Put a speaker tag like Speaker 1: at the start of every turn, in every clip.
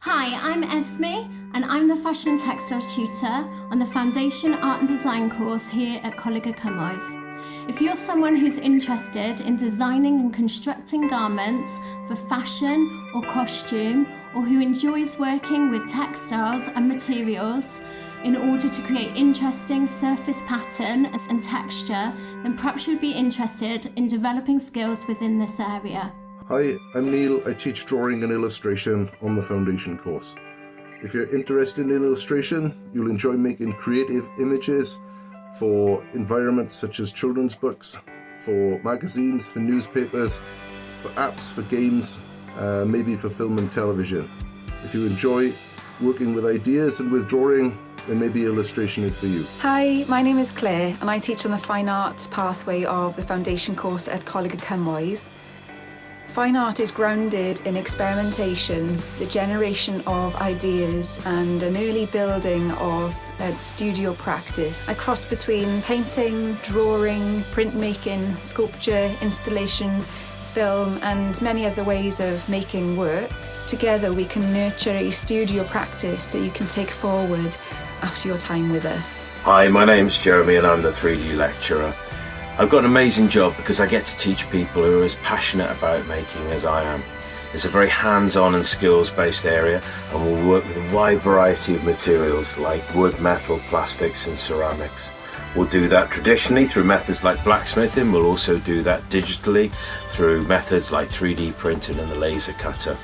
Speaker 1: Hi, I'm Esme and I'm the Fashion and Textiles tutor on the Foundation Art and Design course here at Coleg y Cymoedd. If you're someone who's interested in designing and constructing garments for fashion or costume, or who enjoys working with textiles and materials in order to create interesting surface pattern and texture, then perhaps you'd be interested in developing skills within this area.
Speaker 2: Hi, I'm Neil. I teach drawing and illustration on the Foundation course. If you're interested in illustration, you'll enjoy making creative images for environments such as children's books, for magazines, for newspapers, for apps, for games, maybe for film and television. If you enjoy working with ideas and with drawing, then maybe illustration is for you.
Speaker 3: Hi, my name is Claire and I teach on the Fine Arts pathway of the Foundation course at Coleg y Cymoedd. Fine art is grounded in experimentation, the generation of ideas and an early building of a studio practice. I cross between painting, drawing, printmaking, sculpture, installation, film and many other ways of making work. Together we can nurture a studio practice that you can take forward after your time with us.
Speaker 4: Hi, my name's Jeremy and I'm the 3D lecturer. I've got an amazing job because I get to teach people who are as passionate about making as I am. It's a very hands-on and skills-based area and we'll work with a wide variety of materials like wood, metal, plastics and ceramics. We'll do that traditionally through methods like blacksmithing. We'll also do that digitally through methods like 3D printing and the laser cutter.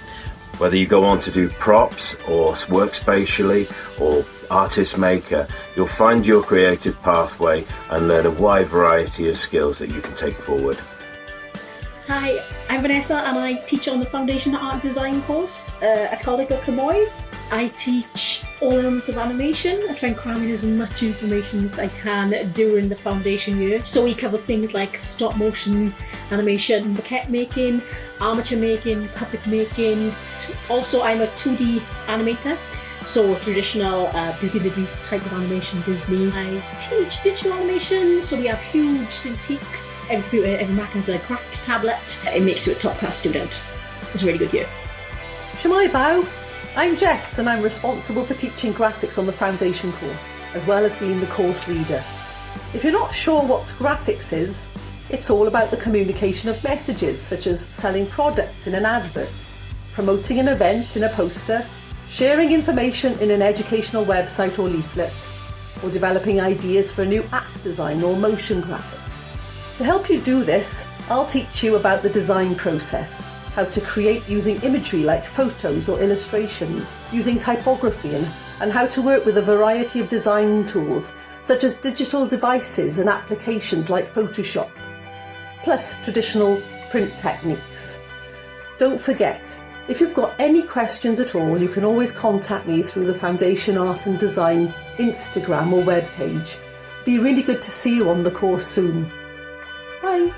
Speaker 4: Whether you go on to do props or work spatially or artist maker, you'll find your creative pathway and learn a wide variety of skills that you can take forward.
Speaker 5: Hi, I'm Vanessa and I teach on the Foundation Art Design course at Coleg y Cymoedd. I teach all elements of animation. I try and cram in as much information as I can during the foundation year. So we cover things like stop motion animation, maquette making, armature making, puppet making. Also, I'm a 2D animator. So traditional Beauty and the Beast type of animation, Disney. I teach digital animation, so we have huge Cintiqs. Every Mac has a graphics tablet. It makes you a top class student. It's a really good year.
Speaker 6: Shemai Bow. I'm Jess and I'm responsible for teaching graphics on the Foundation course, as well as being the course leader. If you're not sure what graphics is, it's all about the communication of messages, such as selling products in an advert, promoting an event in a poster, sharing information in an educational website or leaflet, or developing ideas for a new app design or motion graphic. To help you do this, I'll teach you about the design process, how to create using imagery like photos or illustrations, using typography and how to work with a variety of design tools such as digital devices and applications like Photoshop, plus traditional print techniques. Don't forget, if you've got any questions at all, you can always contact me through the Foundation Art and Design Instagram or webpage. It'd be really good to see you on the course soon. Bye.